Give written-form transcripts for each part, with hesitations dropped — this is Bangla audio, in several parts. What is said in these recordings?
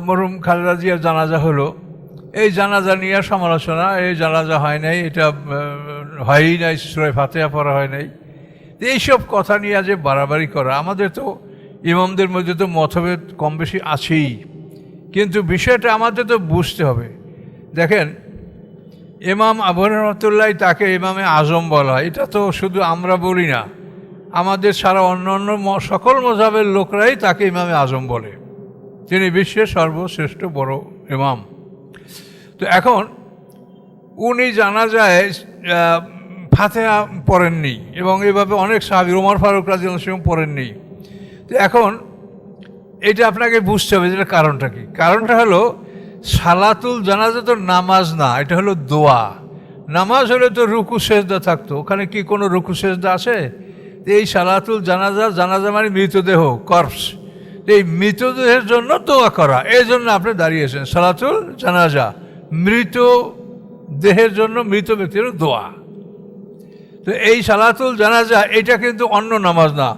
মরহুম খালেদা জিয়ার জানাজা হলো, এই জানাজা নিয়ে সমালোচনা, এই জানাজা হয় নাই, এটা হয়ই নাই, সূরা ফাতিহা পড়া হয় নাই, এইসব কথা নিয়ে যে বাড়াবাড়ি করা। আমাদের তো ইমামদের মধ্যে তো মতভেদ কম বেশি আছেই, কিন্তু বিষয়টা আমাদের তো বুঝতে হবে। দেখেন, ইমাম আবু হানিফা রহমাতুল্লাহ তাকে ইমামে আজম বলা হয়, এটা তো শুধু আমরা বলি না, আমাদের সারা অন্যান্য সকল মযহাবের লোকরাই তাকে ইমামে আজম বলে। তিনি বিশ্বের সর্বশ্রেষ্ঠ বড় ইমাম। তো এখন উনি জানা যায় ফাতিহা পড়েননি, এবং এইভাবে অনেক সাহাবী, ওমর ফারুক রাদিয়াল্লাহু আনহু পড়েননি। তো এখন এটা আপনাকে বুঝতে হবে যেটা কারণটা কি। কারণটা হলো সালাতুল জানাজা তো নামাজ না, এটা হলো দোয়া। নামাজ হলে তো রুকু সেজদা থাকতো, ওখানে কি কোনো রুকু সেজদা আছে? এই সালাতুল জানাজা, জানাজা মানে মৃতদেহ, কর্পস, এই মৃতদেহের জন্য দোয়া করা, এই জন্য আপনি দাঁড়িয়েছেন। সালাতুল জানাজা মৃত দেহের জন্য, মৃত ব্যক্তির দোয়া। তো এই সালাতুল জানাজা এটা কিন্তু অন্য নামাজ না।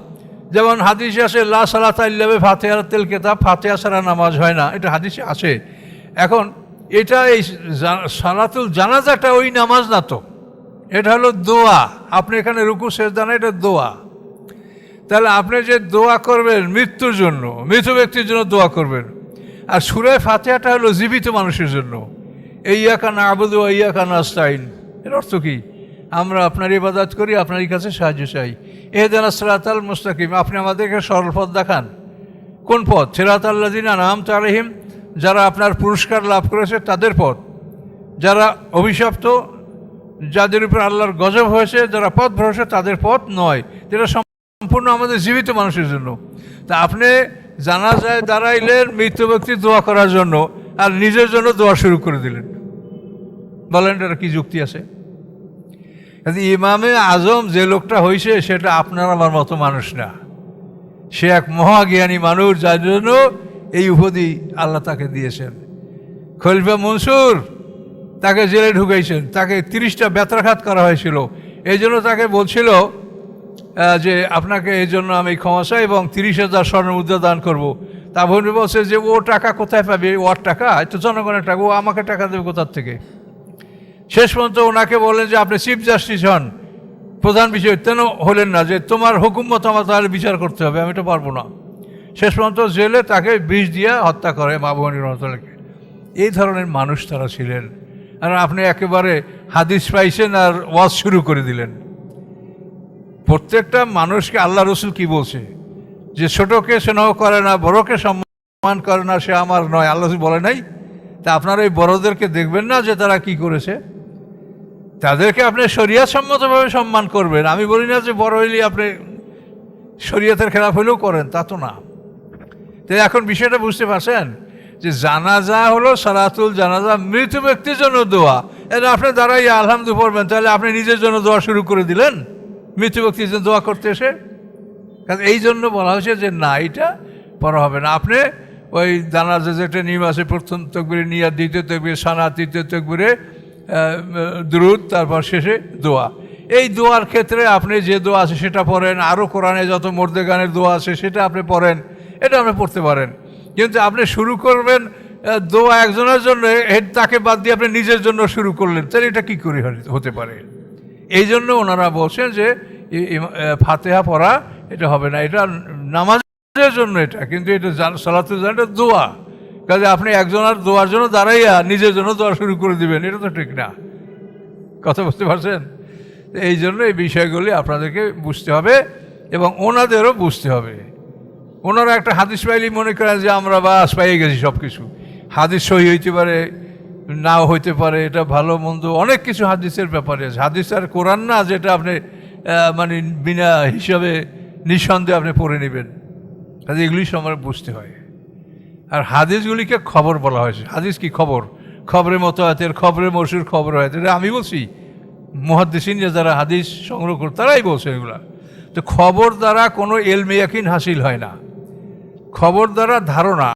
যেমন হাদিসে আছে লা সালাতা ইল্লা বিফাতিহাতিল কিতাব, ফাতিহা ছাড়া নামাজ হয় না, এটা হাদিসে আছে। এখন এটা এই সালাতুল জানাজাটা ওই নামাজ না তো, এটা হলো দোয়া। আপনি এখানে রুকু সেজদা না, এটা দোয়া। তাহলে আপনি যে দোয়া করবেন মৃত্যুর জন্য, মৃত ব্যক্তির জন্য দোয়া করবেন। আর সূরা ফাতিহাটা হলো জীবিত মানুষের জন্য। ইয়্যাকা না'বুদু ওয়া ইয়্যাকা নাস্তাইন, এর অর্থ কি? আমরা আপনার ইবাদত করি, আপনারই কাছে সাহায্য চাই। ইহদিনাস সিরাতাল মুস্তাকিম, আপনি আমাদেরকে সরল পথ দেখান। কোন পথ? সিরাতাল লাযিনা আন'আমতা আলাইহিম, যারা আপনার পুরস্কার লাভ করেছে তাদের পথ। যারা অভিশপ্ত, যাদের উপর আল্লাহর গজব হয়েছে, যারা পথ ভ্রষ্ট, তাদের পথ নয়। যেটা সম্পূর্ণ আমাদের জীবিত মানুষের জন্য। তা আপনি জানাজায় দাঁড়াইলেন মৃত ব্যক্তির দোয়া করার জন্য, আর নিজের জন্য দোয়া শুরু করে দিলেন। বলেন এটা কি যুক্তি আছে? ইমামে আজম যে লোকটা হয়েছে সেটা আপনার আমার মতো মানুষ না, সে এক মহাজ্ঞানী মানুষ, যার জন্য এই উপাধি আল্লাহ তাকে দিয়েছেন। খলিফা মনসুর তাকে জেলে ঢুকাইছেন, তাকে 30টা বেত্রাঘাত করা হয়েছিল। এই জন্য তাকে বলছিল যে আপনাকে এই জন্য আমি ক্ষমা চাই এবং 30,000 স্বর্ণমুদ্রা দান করবো। তা বন্ধু বলছে যে ও টাকা কোথায় পাবে? ওর টাকা তো জনগণের টাকা, ও আমাকে টাকা দেবে কোথার থেকে? শেষ পর্যন্ত ওনাকে বললেন যে আপনি চিফ জাস্টিস হন, প্রধান বিষয় কেন হলেন না, যে তোমার হুকুম মতো আমার তাহলে বিচার করতে হবে, আমি তো পারবো না। শেষ পর্যন্ত জেলে তাকে বিষ দিয়ে হত্যা করে আবু হানিফা রহমাতুল্লাহকে। এই ধরনের মানুষ তারা ছিলেন। আর আপনি একেবারে হাদিস পাইছেন আর ওয়াজ শুরু করে দিলেন। প্রত্যেকটা মানুষকে আল্লাহ রসুল কি বলছে? যে ছোটকে স্নেহ করে না, বড়কে সম্মান করে না, সে আমার নয়। আল্লাহ রসুল বলে নাই? তা আপনারা এই বড়দেরকে দেখবেন না যে তারা কি করেছে? তাদেরকে আপনি শরিয়ত সম্মতভাবে সম্মান করবেন। আমি বলি না যে বড় হইলে আপনি শরিয়তের খেলাফ হইলেও করেন, তা তো না। তো এখন বিষয়টা বুঝতে পারছেন যে জানাজা হলো সালাতুল জানাজা, মৃত ব্যক্তির জন্য দোয়া। এটা আপনি দাঁড়াই আলহামদুলিল্লাহ পড়বেন, তাহলে আপনি নিজের জন্য দোয়া শুরু করে দিলেন মৃত ব্যক্তির জন্য দোয়া করতে এসে। কারণ এই জন্য বলা হয়েছে যে না, এটা পড়া হবে না। আপনি ওই জানাজা যেটা নিয়ম আছে, প্রথম তাকবীরে নিয়াত, দ্বিতীয় তাকবীরে সানাত, তৃতীয় তাকবীরে দুরূদ, তারপর শেষে দোয়া। এই দোয়ার ক্ষেত্রে আপনি যে দোয়া আছে সেটা পড়েন, আরও কোরআনে যত মর্দেগানের দোয়া আছে সেটা আপনি পড়েন, এটা আপনি পড়তে পারেন। কিন্তু আপনি শুরু করবেন দোয়া একজনের জন্য, তাকে বাদ দিয়ে আপনি নিজের জন্য শুরু করলেন, তাহলে এটা কী করে হতে পারে? এই জন্য ওনারা বলছেন যে ফাতিহা পড়া এটা হবে না, এটা নামাজের জন্য এটা, কিন্তু এটা সালাতুল জানাজা দোয়া। কাজে আপনি একজনের দোয়ার জন্য দাঁড়াইয়া নিজের জন্য দোয়া শুরু করে দিবেন, এটা তো ঠিক না। কথা বুঝতে পারছেন? এই জন্য এই বিষয়গুলি আপনাদেরকে বুঝতে হবে এবং ওনাদেরও বুঝতে হবে। ওনারা একটা হাদিস পাইলেই মনে করেন যে আমরা বাস পাইয়ে গেছি সব কিছু। হাদিস সহি হইতে পারে, নাও হইতে পারে, এটা ভালো মন্দ অনেক কিছু হাদিসের ব্যাপারে আছে। হাদিস আর কোরআন না যেটা আপনি মানে বিনা হিসাবে নিঃসন্দেহে আপনি পড়ে নেবেন। কাজে এগুলি সময় বুঝতে হয়। আর হাদিসগুলিকে খবর বলা হয়েছে। হাদিস কি? খবর। খবরের মতো হাতের, খবরের মশুর, খবর হয়। এটা আমি বলছি, মুহাদ্দিসিন যারা হাদিস সংগ্রহ করে তারাই বলছে এগুলা। তো খবর দ্বারা কোনো ইলমে ইয়াকিন হাসিল হয় না, খবর দ্বারা ধারণা।